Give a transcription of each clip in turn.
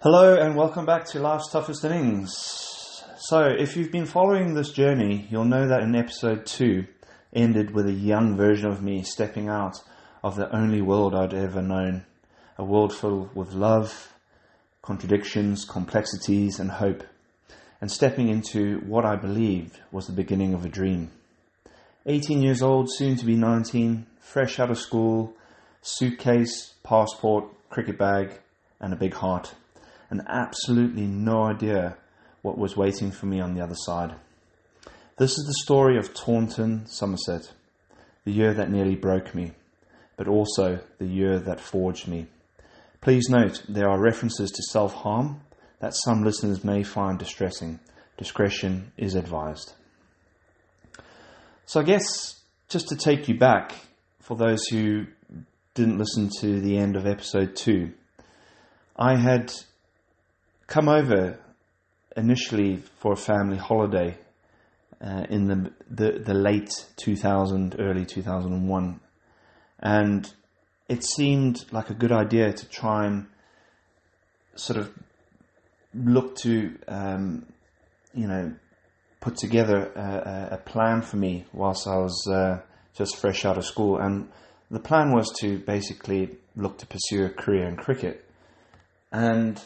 Hello and welcome back to Life's Toughest Innings. So, if you've been following this journey, you'll know that in episode 2 ended with a young version of me stepping out of the only world I'd ever known. A world filled with love, contradictions, complexities and hope. And stepping into what I believed was the beginning of a dream. 18 years old, soon to be 19, fresh out of school, suitcase, passport, cricket bag and a big heart. And absolutely no idea what was waiting for me on the other side. This is the story of Taunton, Somerset, the year that nearly broke me, but also the year that forged me. Please note, there are references to self-harm that some listeners may find distressing. Discretion is advised. So I guess, just to take you back, for those who didn't listen to the end of episode 2, I had come over initially for a family holiday in the late 2000, early 2001, and it seemed like a good idea to try and sort of look to put together a plan for me whilst I was just fresh out of school. And the plan was to basically look to pursue a career in cricket. And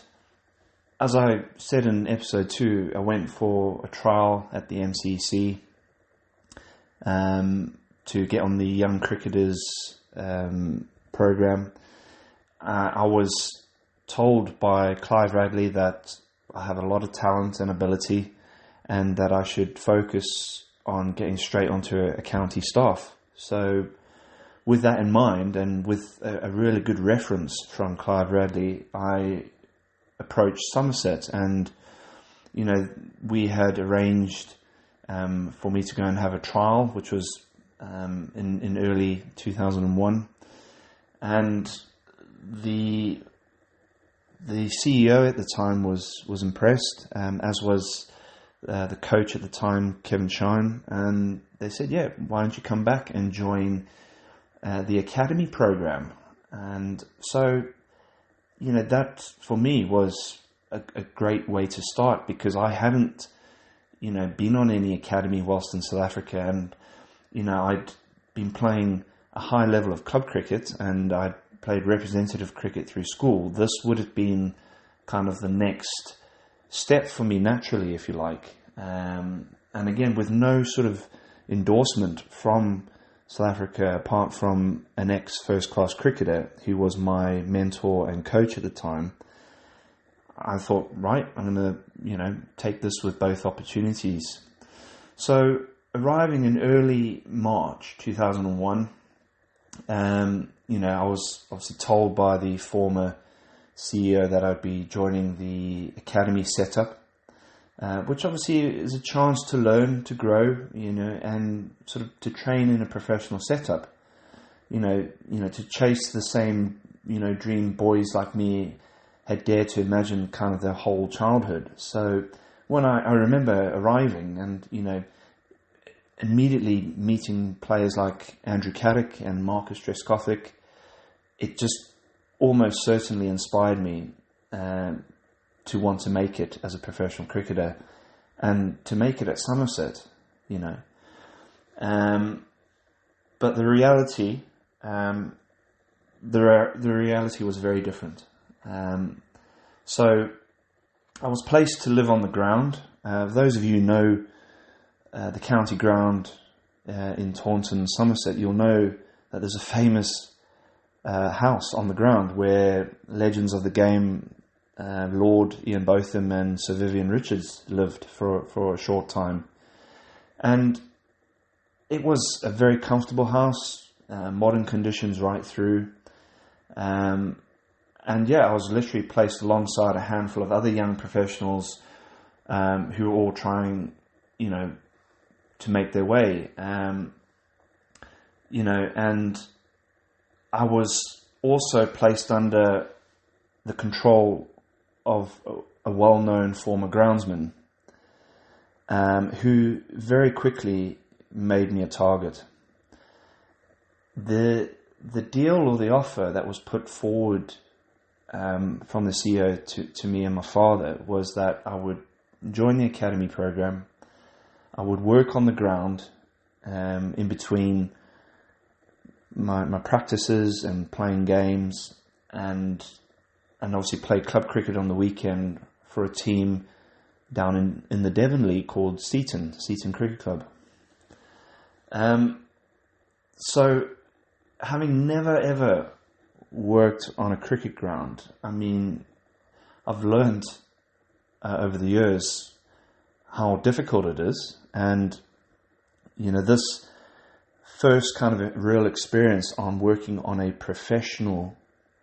as I said in episode 2, I went for a trial at the MCC to get on the Young Cricketers program. I was told by Clive Radley that I have a lot of talent and ability and that I should focus on getting straight onto a county staff. So with that in mind, and with a really good reference from Clive Radley, I approached Somerset, and we had arranged for me to go and have a trial, which was in early 2001, and the CEO at the time was impressed, as was the coach at the time, Kevin Shine, and they said, yeah, why don't you come back and join the academy program? And so that for me was a great way to start, because I hadn't been on any academy whilst in South Africa, and I'd been playing a high level of club cricket and I'd played representative cricket through school. This would have been kind of the next step for me naturally, if you like, and again with no sort of endorsement from South Africa apart from an ex-first class cricketer who was my mentor and coach at the time. I thought, right, I'm going to take this with both opportunities. So arriving in early March 2001, I was obviously told by the former CEO that I'd be joining the academy setup, which obviously is a chance to learn, to grow, and sort of to train in a professional setup, to chase the same, dream boys like me had dared to imagine kind of their whole childhood. So when I remember arriving and, immediately meeting players like Andrew Caddick and Marcus Trescothick, it just almost certainly inspired me to want to make it as a professional cricketer, and to make it at Somerset, But the reality, the reality was very different. So I was placed to live on the ground. Those of you who know the county ground in Taunton, Somerset, you'll know that there's a famous house on the ground where legends of the game, Lord Ian Botham and Sir Vivian Richards, lived for a short time. And it was a very comfortable house, modern conditions right through. And I was literally placed alongside a handful of other young professionals who were all trying, to make their way. And I was also placed under the control of a well-known former groundsman who very quickly made me a target. The deal or the offer that was put forward from the CEO to me and my father was that I would join the academy program. I would work on the ground in between my practices and playing games, and obviously play club cricket on the weekend for a team down in the Devon League called Seaton Cricket Club. So having never ever worked on a cricket ground, I mean, I've learned over the years how difficult it is, and this first kind of a real experience on working on a professional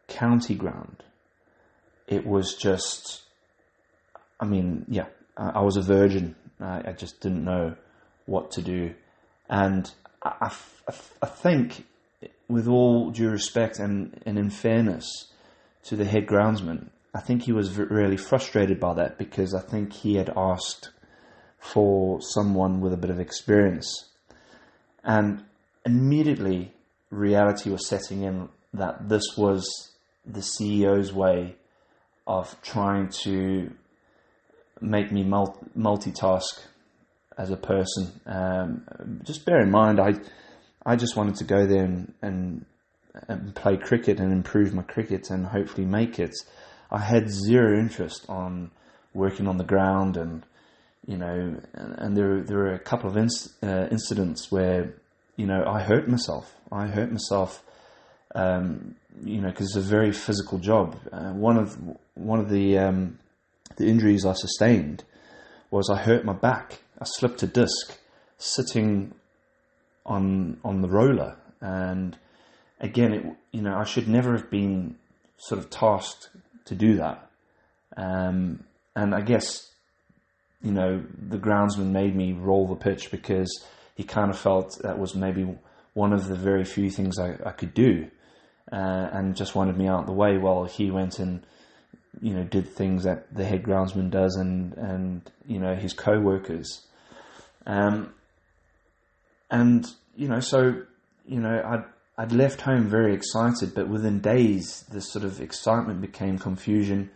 county ground, it was just, I was a virgin. I just didn't know what to do, and I think, with all due respect and in fairness to the head groundsman, I think he was really frustrated by that, because I think he had asked for someone with a bit of experience. And immediately reality was setting in that this was the CEO's way of trying to make me multitask as a person. Just bear in mind, I just wanted to go there and play cricket and improve my cricket and hopefully make it. I had zero interest on working on the ground, and and there were a couple of incidents where I hurt myself. Because it's a very physical job. One of the injuries I sustained was I hurt my back. I slipped a disc sitting on the roller, and again, I should never have been sort of tasked to do that. And I guess the groundsman made me roll the pitch because he kind of felt that was maybe one of the very few things I could do, and just wanted me out of the way while he went and did things that the head groundsman does and his co-workers. I'd left home very excited, but within days, this sort of excitement became confusion.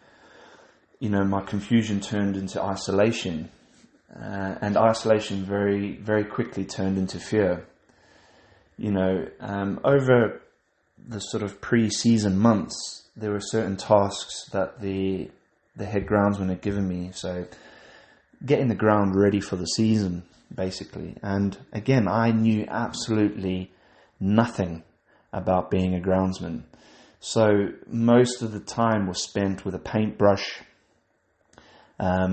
My confusion turned into isolation, and isolation very, very quickly turned into fear. Over the sort of pre-season months, there were certain tasks that the head groundsman had given me. So getting the ground ready for the season, basically. And again, I knew absolutely nothing about being a groundsman. So most of the time was spent with a paintbrush, a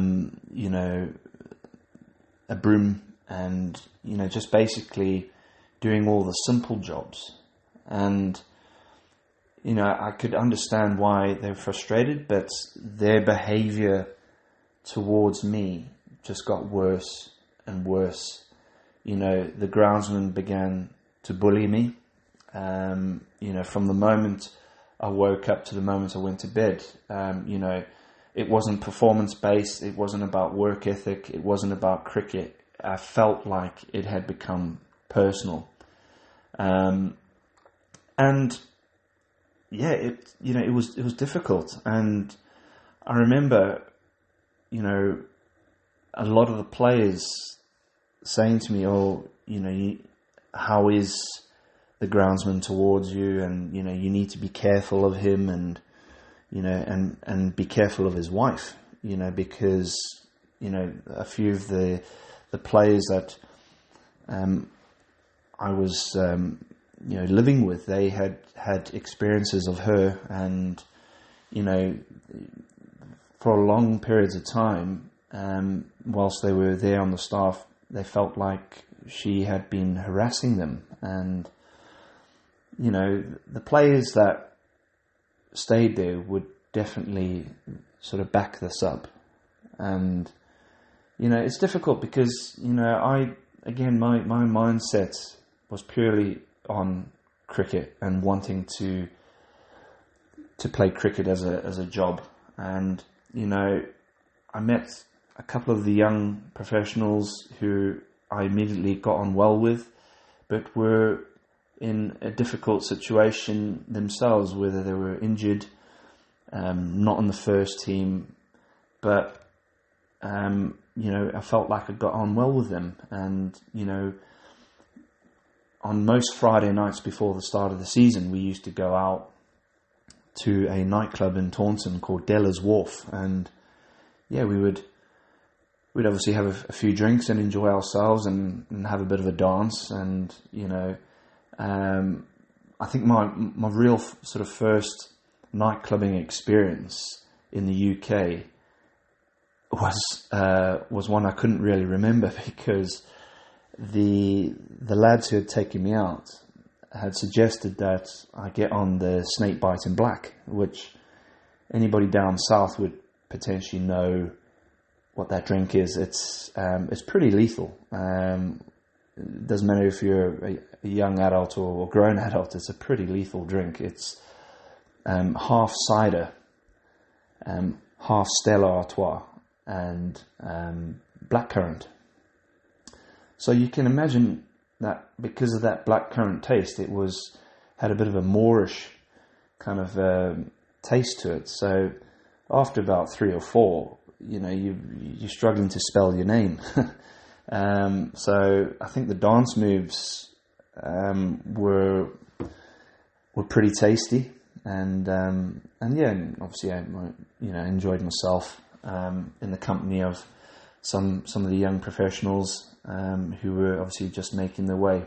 broom, and, just basically doing all the simple jobs. And, I could understand why they were frustrated, but their behaviour towards me just got worse and worse. The groundsman began to bully me, from the moment I woke up to the moment I went to bed. It wasn't performance-based, it wasn't about work ethic, it wasn't about cricket. I felt like it had become personal. It was difficult. And I remember, a lot of the players saying to me, how is the groundsman towards you? And, you need to be careful of him, and, and be careful of his wife, because, a few of the players that I was, living with, they had experiences of her, and, for long periods of time, whilst they were there on the staff, they felt like she had been harassing them. And, the players that stayed there would definitely sort of back this up. And, it's difficult because, my mindset was purely on cricket and wanting to play cricket as a job. And, I met a couple of the young professionals who I immediately got on well with, but were in a difficult situation themselves, whether they were injured, not in the first team, but I felt like I got on well with them. And on most Friday nights before the start of the season, we used to go out to a nightclub in Taunton called Della's Wharf, and we'd obviously have a few drinks and enjoy ourselves and have a bit of a dance. And I think my real sort of first nightclubbing experience in the UK was one I couldn't really remember, because the lads who had taken me out had suggested that I get on the Snake Bite in Black, which anybody down south would potentially know what that drink is. It's pretty lethal. It doesn't matter if you're a young adult or grown adult, it's a pretty lethal drink. It's half cider, half Stella Artois, and blackcurrant. So you can imagine that because of that blackcurrant taste, it had a bit of a Moorish kind of taste to it. So after about 3 or 4, you're struggling to spell your name. So I think the dance moves were pretty tasty, and obviously I enjoyed myself in the company of some of the young professionals who were obviously just making their way.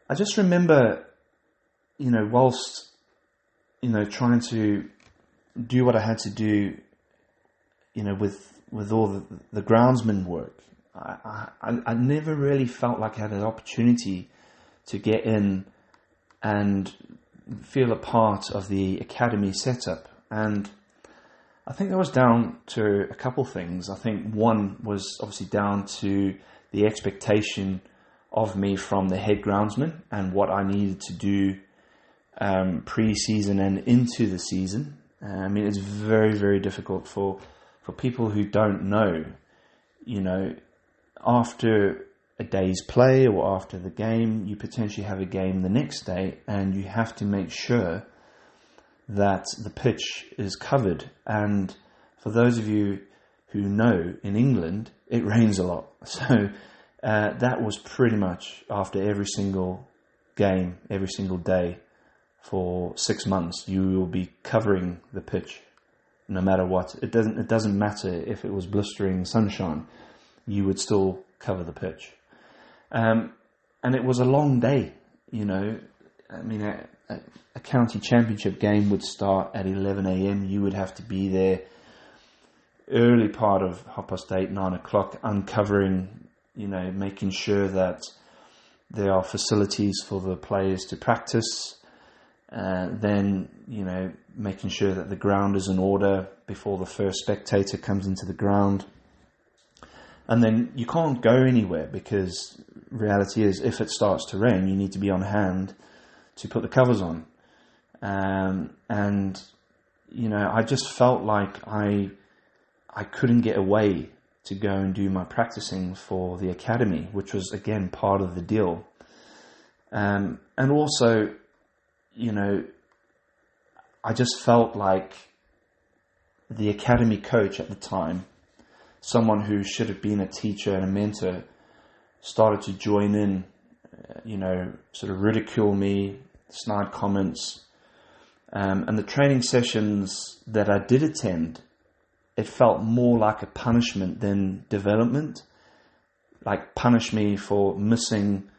I just remember, whilst trying to do what I had to do, with all the groundsman work, I never really felt like I had an opportunity to get in and feel a part of the academy setup. And I think that was down to a couple things. I think one was obviously down to the expectation of me from the head groundsman and what I needed to do pre-season and into the season. It's very, very difficult for people who don't know, after a day's play or after the game, you potentially have a game the next day, and you have to make sure that the pitch is covered. And for those of you who know, in England, it rains a lot. So that was pretty much after every single game, every single day for 6 months, you will be covering the pitch. No matter what, it doesn't matter if it was blistering sunshine, you would still cover the pitch. And it was a long day, a county championship game would start at 11 a.m. You would have to be there early part of 8:30, 9 o'clock, uncovering, making sure that there are facilities for the players to practice. Then, making sure that the ground is in order before the first spectator comes into the ground. And then you can't go anywhere, because reality is, if it starts to rain, you need to be on hand to put the covers on. I just felt like I couldn't get away to go and do my practicing for the academy, which was, again, part of the deal. And also, I just felt like the academy coach at the time, someone who should have been a teacher and a mentor, started to join in, sort of ridicule me, snide comments. And the training sessions that I did attend, it felt more like a punishment than development. Like, punish me for missing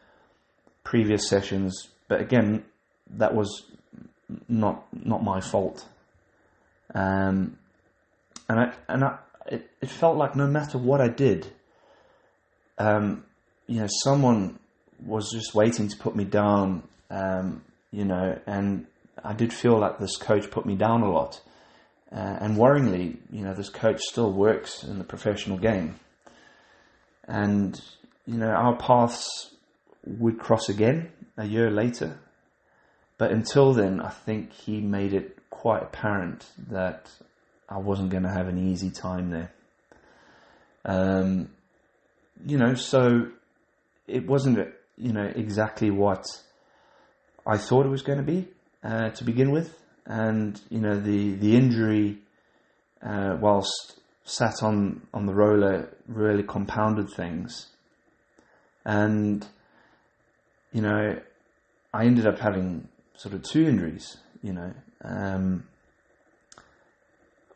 previous sessions. But again, that was not my fault. It felt like no matter what I did, someone was just waiting to put me down, and I did feel like this coach put me down a lot. And worryingly, this coach still works in the professional game. And, our paths would cross again a year later. But until then, I think he made it quite apparent that I wasn't going to have an easy time there. So it wasn't, exactly what I thought it was going to be to begin with. And, the injury, whilst sat on the roller, really compounded things. And, I ended up having sort of 2 injuries,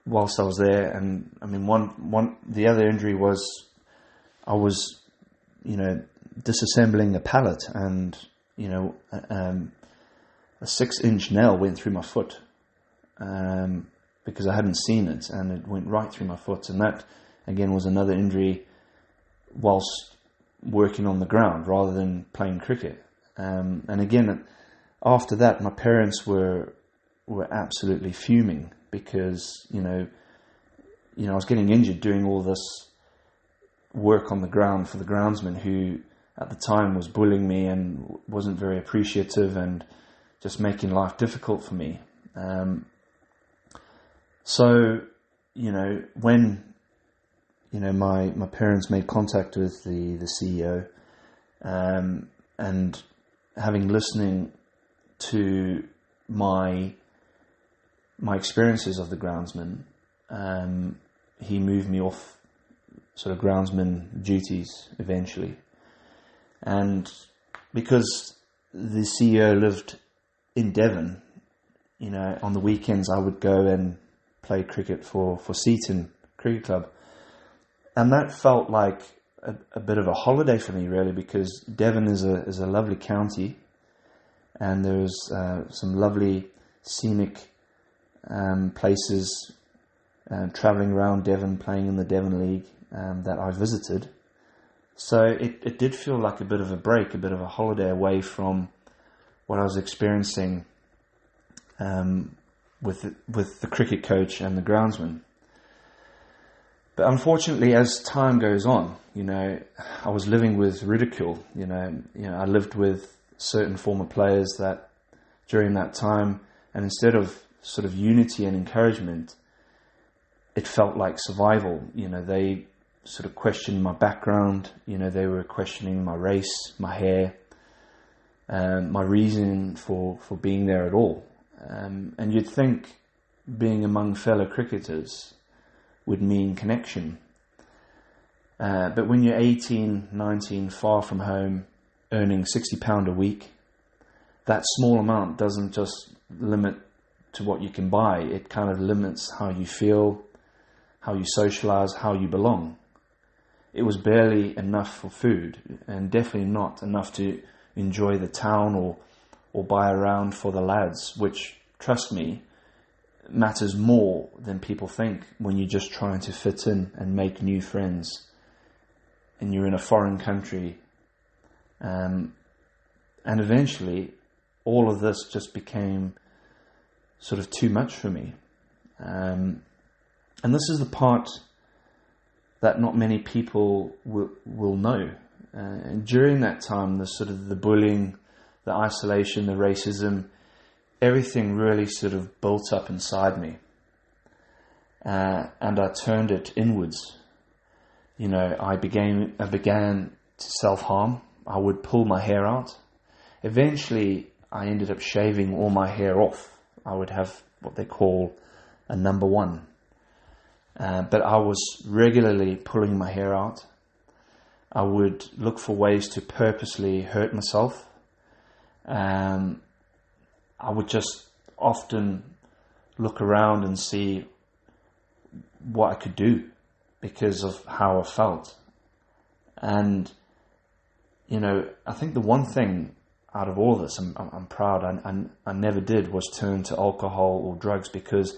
whilst I was there. And I mean, the other injury was I was, disassembling a pallet, and, a 6-inch nail went through my foot, because I hadn't seen it, and it went right through my foot. And that, again, was another injury whilst working on the ground rather than playing cricket. And again, after that, my parents were absolutely fuming, because, I was getting injured doing all this work on the ground for the groundsman, who at the time was bullying me and wasn't very appreciative and just making life difficult for me. So, when, my parents made contact with the CEO, and having listening to my experiences of the groundsman, he moved me off sort of groundsman duties eventually. And because the CEO lived in Devon, on the weekends I would go and play cricket for Seaton Cricket Club. And that felt like a bit of a holiday for me, really, because Devon is a lovely county, and there's some lovely scenic places, travelling around Devon, playing in the Devon League, that I visited. So it did feel like a bit of a break, a bit of a holiday away from what I was experiencing with the cricket coach and the groundsman. But unfortunately, as time goes on, I was living with ridicule. I lived with certain former players that during that time, and instead of sort of unity and encouragement, it felt like survival. They sort of questioned my background. They were questioning my race, my hair, my reason for being there at all. And you'd think being among fellow cricketers would mean connection. But when you're 18, 19, far from home, earning £60 a week, that small amount doesn't just limit to what you can buy. It kind of limits how you feel, how you socialise, how you belong. It was barely enough for food, and definitely not enough to enjoy the town or buy around for the lads, which, trust me, matters more than people think when you're just trying to fit in and make new friends, and you're in a foreign country. And eventually, all of this just became sort of too much for me. And this is the part that not many people will know. And during that time, the bullying, the isolation, the racism, everything really sort of built up inside me. And I turned it inwards. I began to self-harm. I would pull my hair out. Eventually, I ended up shaving all my hair off. I would have what they call a number 1. But I was regularly pulling my hair out. I would look for ways to purposely hurt myself. I would just often look around and see what I could do because of how I felt. And, I think the one thing out of all this, I'm proud I never did, was turn to alcohol or drugs, because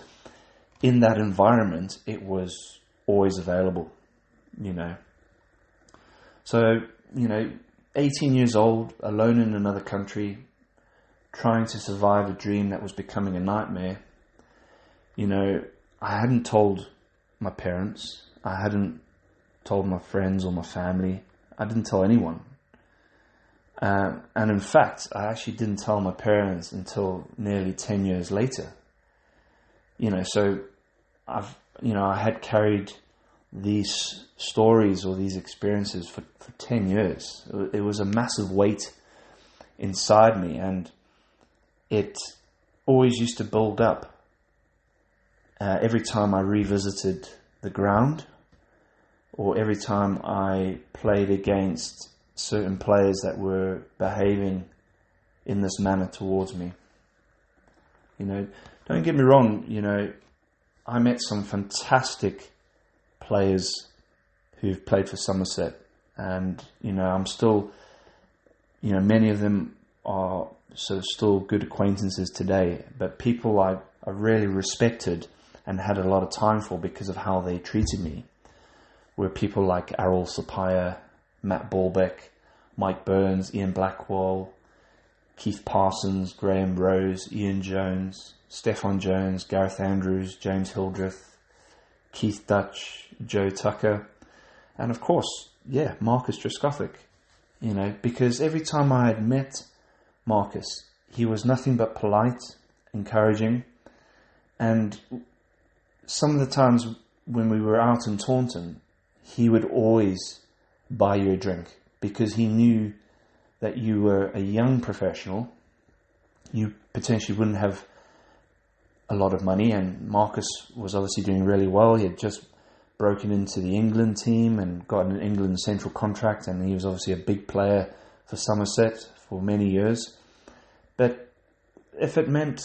in that environment, it was always available, So, 18 years old, alone in another country, trying to survive a dream that was becoming a nightmare. I hadn't told my parents. I hadn't told my friends or my family. I didn't tell anyone. And in fact, I actually didn't tell my parents until nearly 10 years later. So I had carried these stories or these experiences for 10 years. It was a massive weight inside me, and it always used to build up every time I revisited the ground, or every time I played against certain players that were behaving in this manner towards me. Don't get me wrong, I met some fantastic players who've played for Somerset, and I'm still, many of them are sort of still good acquaintances today, but people I really respected and had a lot of time for because of how they treated me were people like Errol Sapaya, Matt Balbeck, Mike Burns, Ian Blackwell, Keith Parsons, Graham Rose, Ian Jones, Stefan Jones, Gareth Andrews, James Hildreth, Keith Dutch, Joe Tucker, and of course, Marcus Trescothick. Because every time I had met Marcus, he was nothing but polite, encouraging, and some of the times when we were out in Taunton, he would always buy you a drink because he knew that you were a young professional. You potentially wouldn't have a lot of money, and Marcus was obviously doing really well. He had just broken into the England team and got an England central contract, and he was obviously a big player for Somerset for many years. But if it meant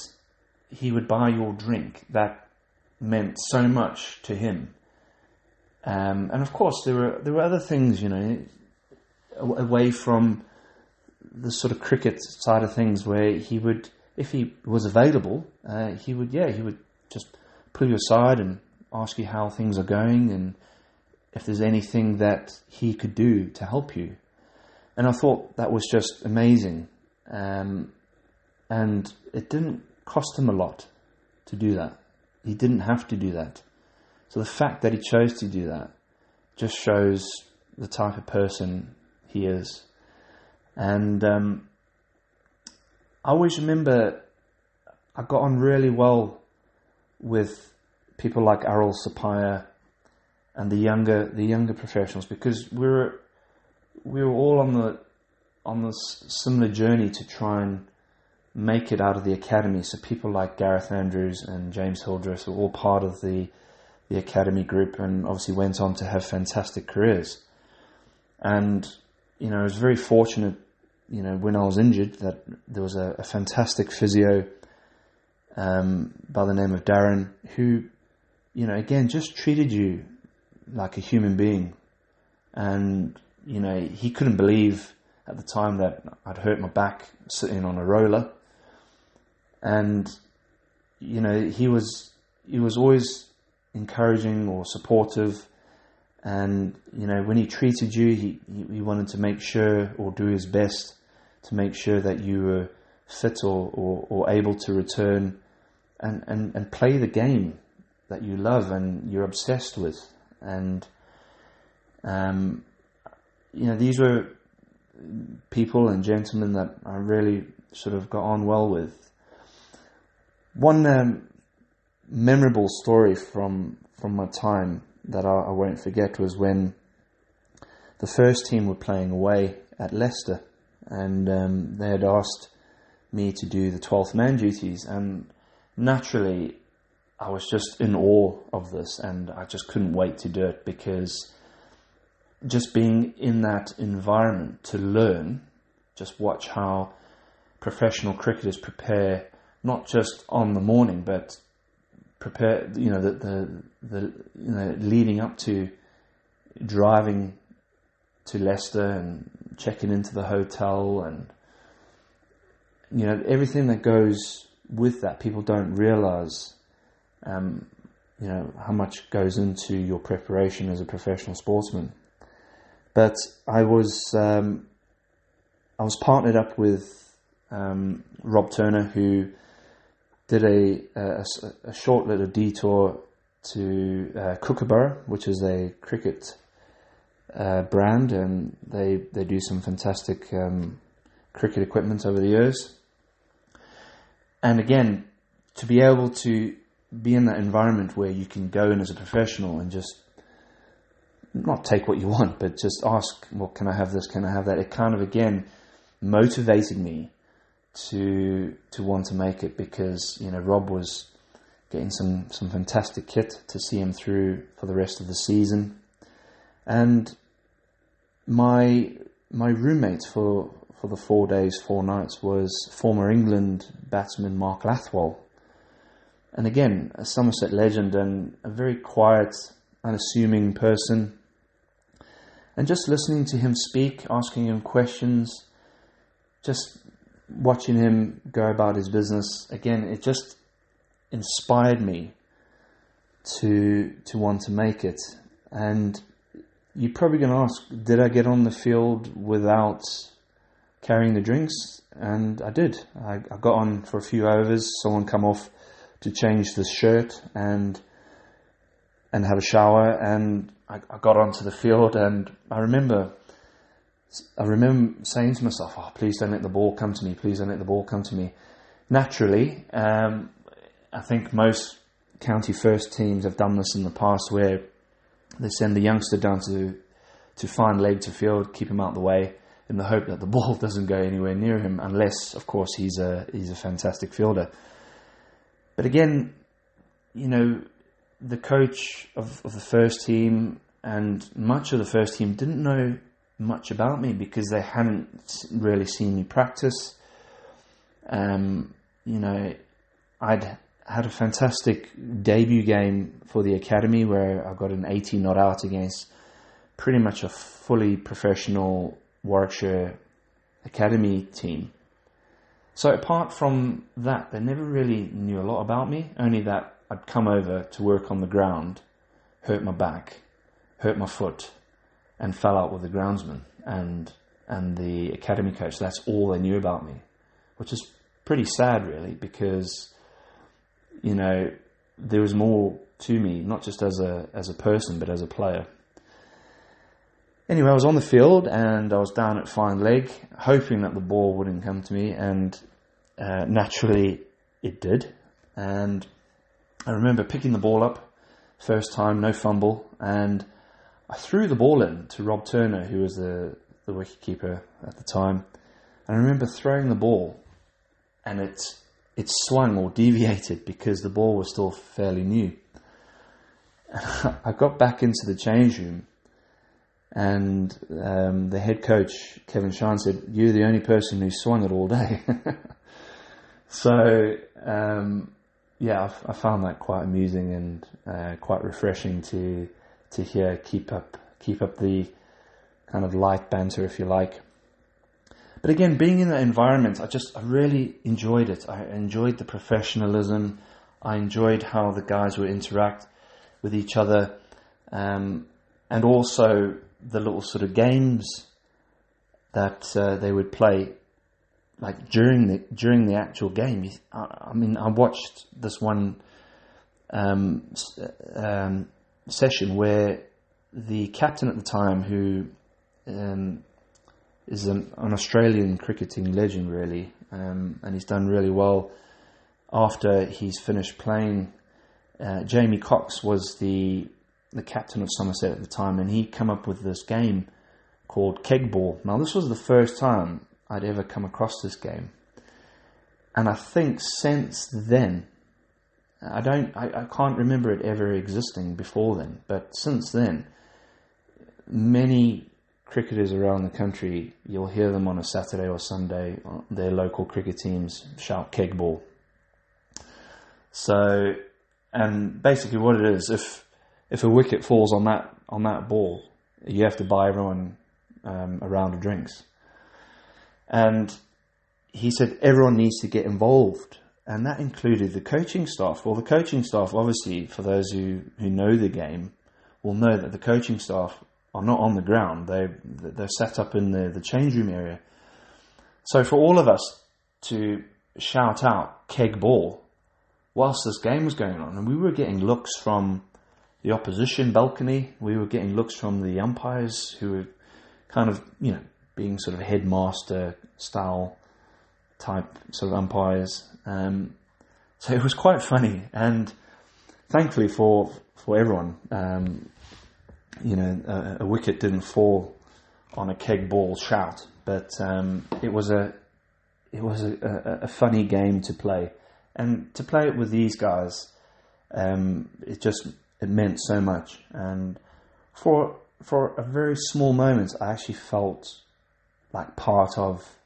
he would buy your drink, that meant so much to him. And of course, there were other things, away from the sort of cricket side of things, where he would, if he was available, he would just pull you aside and ask you how things are going and if there's anything that he could do to help you. And I thought that was just amazing. And it didn't cost him a lot to do that. He didn't have to do that. So the fact that he chose to do that just shows the type of person he is. And I always remember I got on really well with people like Errol Sapaya and the younger professionals, because we were all on this similar journey to try and make it out of the academy. So people like Gareth Andrews and James Hildreth were all part of the academy group, and obviously went on to have fantastic careers. And I was very fortunate, when I was injured, that there was a fantastic physio by the name of Darren, who, again, just treated you like a human being. And, he couldn't believe at the time that I'd hurt my back sitting on a roller. And, he was always encouraging or supportive. And, when he treated you, he wanted to make sure, or do his best to make sure that you were fit or able to return and play the game that you love and you're obsessed with. And, these were people and gentlemen that I really sort of got on well with. One memorable story from my time that I won't forget was when the first team were playing away at Leicester, and they had asked me to do the 12th man duties, and naturally I was just in awe of this, and I just couldn't wait to do it, because just being in that environment to learn, just watch how professional cricketers prepare, not just on the morning, but prepare, the leading up to driving to Leicester and checking into the hotel, and everything that goes with that. People don't realize how much goes into your preparation as a professional sportsman. But I was partnered up with Rob Turner, who did a short little detour to Kookaburra, which is a cricket brand, and they do some fantastic cricket equipment over the years. And again, to be able to be in that environment where you can go in as a professional and just not take what you want, but just ask, well, can I have this, can I have that? It kind of, again, motivated me to want to make it, because Rob was getting some fantastic kit to see him through for the rest of the season. And my roommate for the 4 days, 4 nights was former England batsman Mark Lathwell. And again, a Somerset legend and a very quiet, unassuming person. And just listening to him speak, asking him questions, just watching him go about his business, again, it just inspired me to want to make it. And you're probably going to ask, did I get on the field without carrying the drinks? And I did. I got on for a few overs. Someone come off to change the shirt and have a shower, and I got onto the field. And I remember saying to myself, "Oh, please don't let the ball come to me. Please don't let the ball come to me." Naturally, I think most county first teams have done this in the past, where they send the youngster down to find leg to field, keep him out the way, in the hope that the ball doesn't go anywhere near him, unless, of course, he's a fantastic fielder. But again, the coach of the first team and much of the first team didn't know much about me, because they hadn't really seen me practice. I'd had a fantastic debut game for the academy, where I got an 80 not out against pretty much a fully professional Warwickshire academy team. So apart from that, they never really knew a lot about me, only that I'd come over to work on the ground, hurt my back, hurt my foot, and fell out with the groundsman and the academy coach. That's all they knew about me, which is pretty sad, really, because there was more to me, not just as a person, but as a player. Anyway, I was on the field and I was down at fine leg, hoping that the ball wouldn't come to me, and naturally it did. And I remember picking the ball up, first time, no fumble, and I threw the ball in to Rob Turner, who was the wicketkeeper at the time. And I remember throwing the ball, and it swung or deviated because the ball was still fairly new. I got back into the change room, and the head coach, Kevin Shine, said, "You're the only person who swung it all day." So, I found that quite amusing and quite refreshing to hear. Keep up the kind of light banter, if you like. But again, being in that environment, I really enjoyed it. I enjoyed the professionalism. I enjoyed how the guys would interact with each other, and also the little sort of games that they would play, like during the actual game. I watched this one session where the captain at the time, who is an Australian cricketing legend, really, and he's done really well after he's finished playing. Jamie Cox was the captain of Somerset at the time, and he come up with this game called keg ball. Now, this was the first time I'd ever come across this game, and I think since then, I can't remember it ever existing before then, but since then, many cricketers around the country, you'll hear them on a Saturday or Sunday, their local cricket teams shout keg ball. So, and basically what it is, if a wicket falls on that ball, you have to buy everyone a round of drinks. And he said everyone needs to get involved, and that included the coaching staff. Well, the coaching staff, obviously, for those who know the game, will know that the coaching staff are not on the ground. They're set up in the change room area. So for all of us to shout out keg ball whilst this game was going on, and we were getting looks from the opposition balcony, we were getting looks from the umpires, who were kind of, being sort of headmaster style type sort of umpires. So it was quite funny, and thankfully for everyone, a wicket didn't fall on a keg ball shout, but it was a funny game to play, and to play it with these guys, it meant so much. And for a very small moment, I actually felt like part of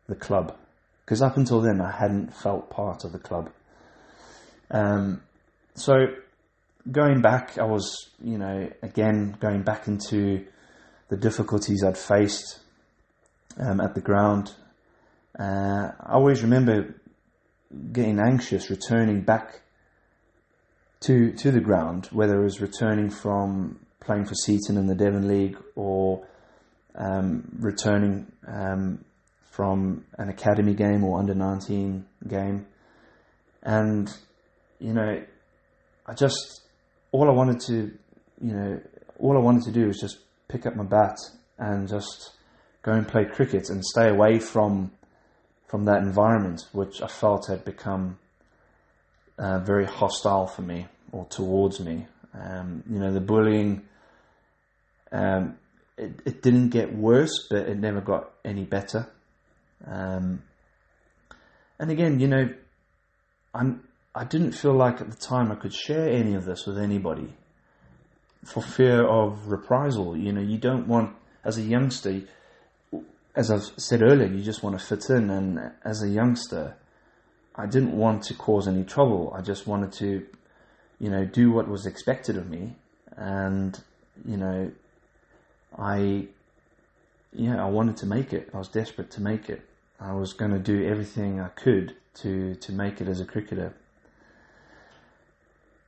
the club, because up until then I hadn't felt part of the club. So going back, I was, again going back into the difficulties I'd faced at the ground. I always remember getting anxious returning back to the ground, whether it was returning from playing for Seaton in the Devon League, or returning from an academy game or under-19 game. And all I wanted to do was just pick up my bat and just go and play cricket and stay away from that environment, which I felt had become very hostile for me, or towards me. The bullying, it didn't get worse, but it never got any better. And again, I didn't feel like at the time I could share any of this with anybody, for fear of reprisal. You don't want, as a youngster, as I've said earlier, you just want to fit in. And as a youngster, I didn't want to cause any trouble. I just wanted to, do what was expected of me. And, I wanted to make it. I was desperate to make it. I was going to do everything I could to make it as a cricketer.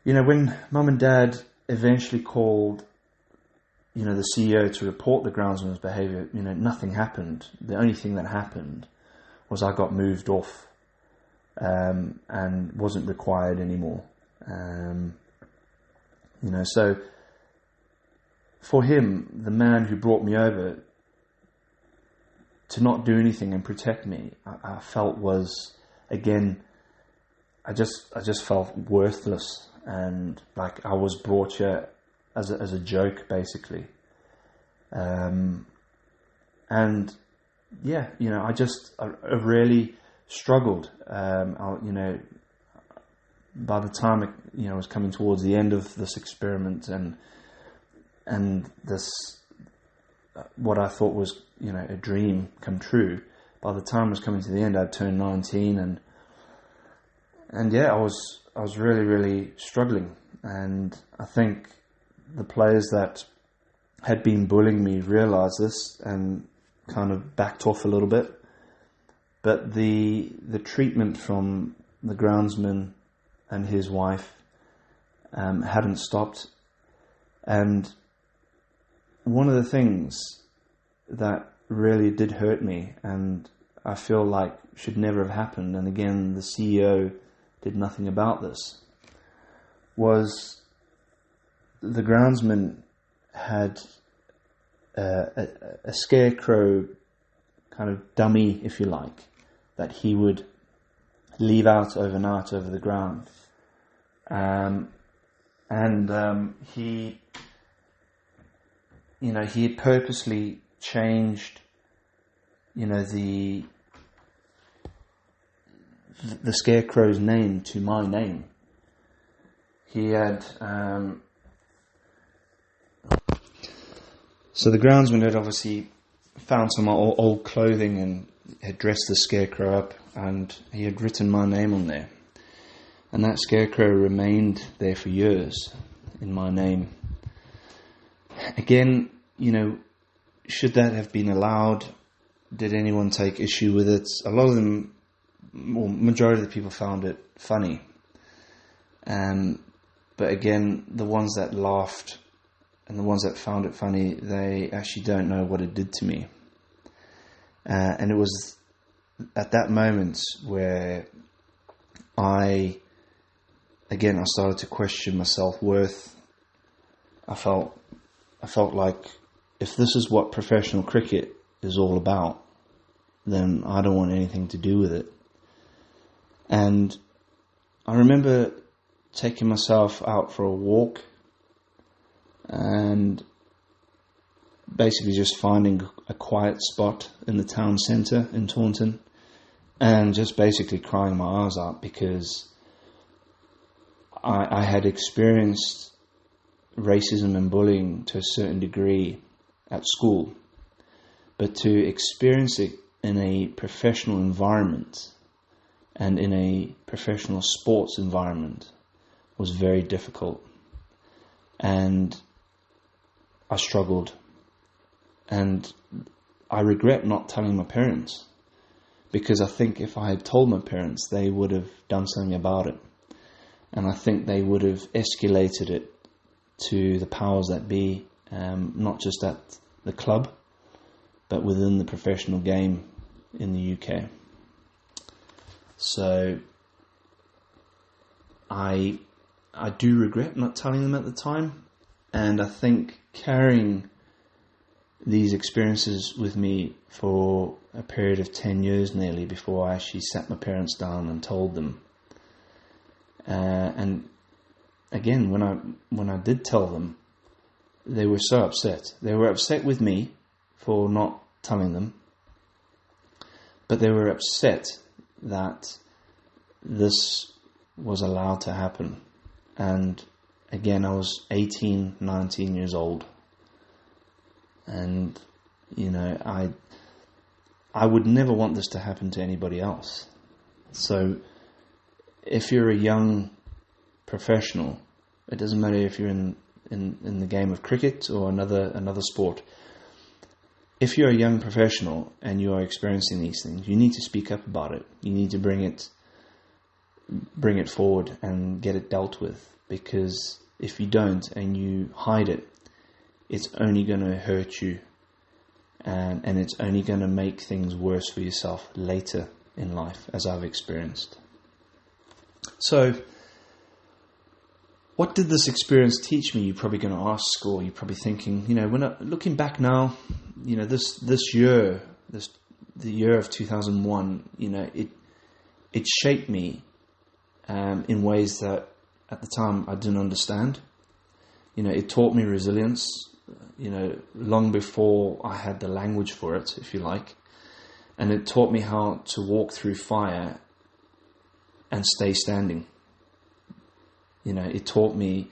When Mum and Dad eventually called, the CEO to report the groundsman's behaviour, nothing happened. The only thing that happened was I got moved off and wasn't required anymore. So for him, the man who brought me over, to not do anything and protect me, I felt was, again, I just felt worthless, and like I was brought here as a joke, basically. I really struggled. By the time it was coming towards the end of this experiment, and this what I thought was a dream come true, by the time it was coming to the end, I'd turned 19, and I was really, really struggling. And I think the players that had been bullying me realised this and kind of backed off a little bit. But the treatment from the groundsman and his wife hadn't stopped. And one of the things that really did hurt me, and I feel like should never have happened, and again the CEO did nothing about this, was the groundsman had a scarecrow kind of dummy, if you like, that he would leave out overnight over the ground. He had purposely changed, the scarecrow's name to my name. He had, so the groundsman had obviously found some old clothing and had dressed the scarecrow up, and he had written my name on there. And that scarecrow remained there for years in my name. Again, should that have been allowed? Did anyone take issue with it? A lot of them, or majority of the people, found it funny. But again, the ones that laughed and the ones that found it funny, they actually don't know what it did to me. And it was at that moment where I started to question my self-worth. I felt like, if this is what professional cricket is all about, then I don't want anything to do with it. And I remember taking myself out for a walk and basically just finding a quiet spot in the town centre in Taunton and just basically crying my eyes out because I had experienced racism and bullying to a certain degree at school, but to experience it in a professional environment and in a professional sports environment was very difficult, and I struggled, and I regret not telling my parents, because I think if I had told my parents, they would have done something about it, and I think they would have escalated it to the powers that be, not just at the club, but within the professional game in the UK. So I do regret not telling them at the time, and I think carrying these experiences with me for a period of 10 years nearly before I actually sat my parents down and told them. And again, when I did tell them, they were so upset. They were upset with me for not telling them, but they were upset that this was allowed to happen. And again, I was 18, 19 years old. And, you know, I would never want this to happen to anybody else. So if you're a young professional, it doesn't matter if you're in the game of cricket or another sport. If you're a young professional and you are experiencing these things, you need to speak up about it. You need to bring it forward and get it dealt with, because if you don't and you hide it, it's only going to hurt you, and it's only going to make things worse for yourself later in life, as I've experienced. So, what did this experience teach me? You're probably going to ask, or you're probably thinking, you know, looking back now, you know, this year, the year of 2001, you know, it shaped me in ways that at the time I didn't understand. You know, it taught me resilience, you know, long before I had the language for it, if you like. And it taught me how to walk through fire and stay standing. You know, it taught me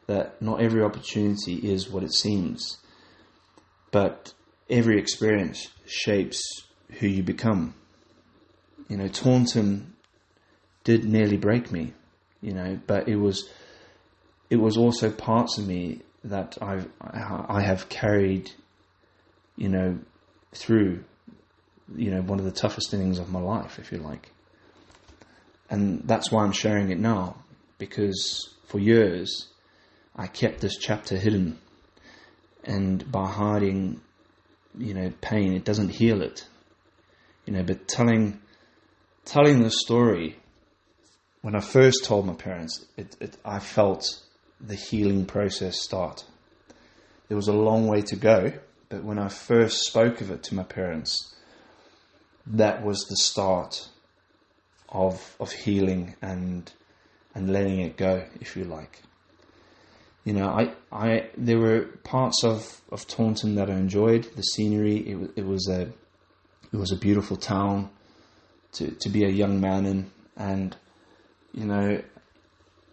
that not every opportunity is what it seems, but every experience shapes who you become. You know, Taunton did nearly break me, you know, but it was also parts of me that I have carried, you know, through, you know, one of the toughest innings of my life, if you like. And that's why I'm sharing it now, because for years I kept this chapter hidden, and by hiding, you know, pain, it doesn't heal it, you know. But telling the story, when I first told my parents, I felt the healing process start. There was a long way to go, but when I first spoke of it to my parents, that was the start of healing and letting it go, if you like. You know, there were parts of Taunton that I enjoyed. The scenery, it was a beautiful town to be a young man in, and you know,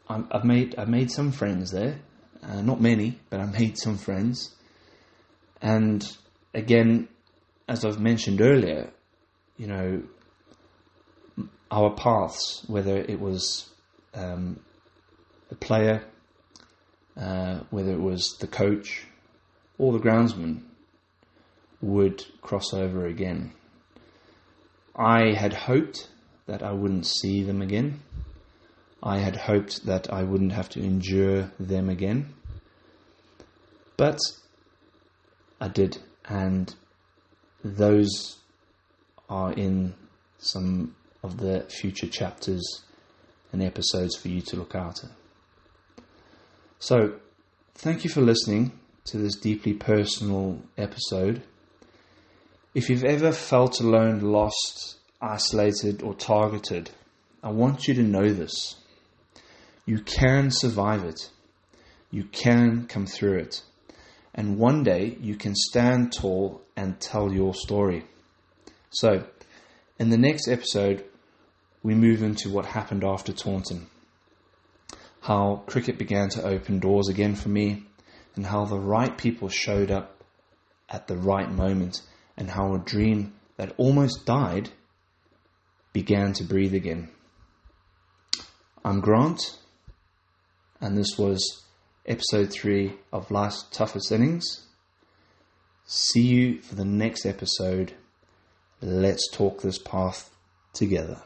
I've made some friends there, not many, but I made some friends. And again, as I've mentioned earlier, you know, our paths, whether it was the player, whether it was the coach or the groundsman, would cross over again. I had hoped that I wouldn't see them again. I had hoped that I wouldn't have to endure them again. But I did, and those are in some of the future chapters and episodes for you to look out at. So, thank you for listening to this deeply personal episode. If you've ever felt alone, lost, isolated, or targeted, I want you to know this. You can survive it. You can come through it. And one day you can stand tall and tell your story. So, In the next episode, we move into what happened after Taunton, how cricket began to open doors again for me, and how the right people showed up at the right moment, and how a dream that almost died began to breathe again. I'm Grant, and this was episode 3 of Life's Toughest Innings. See you for the next episode. Let's talk this path together.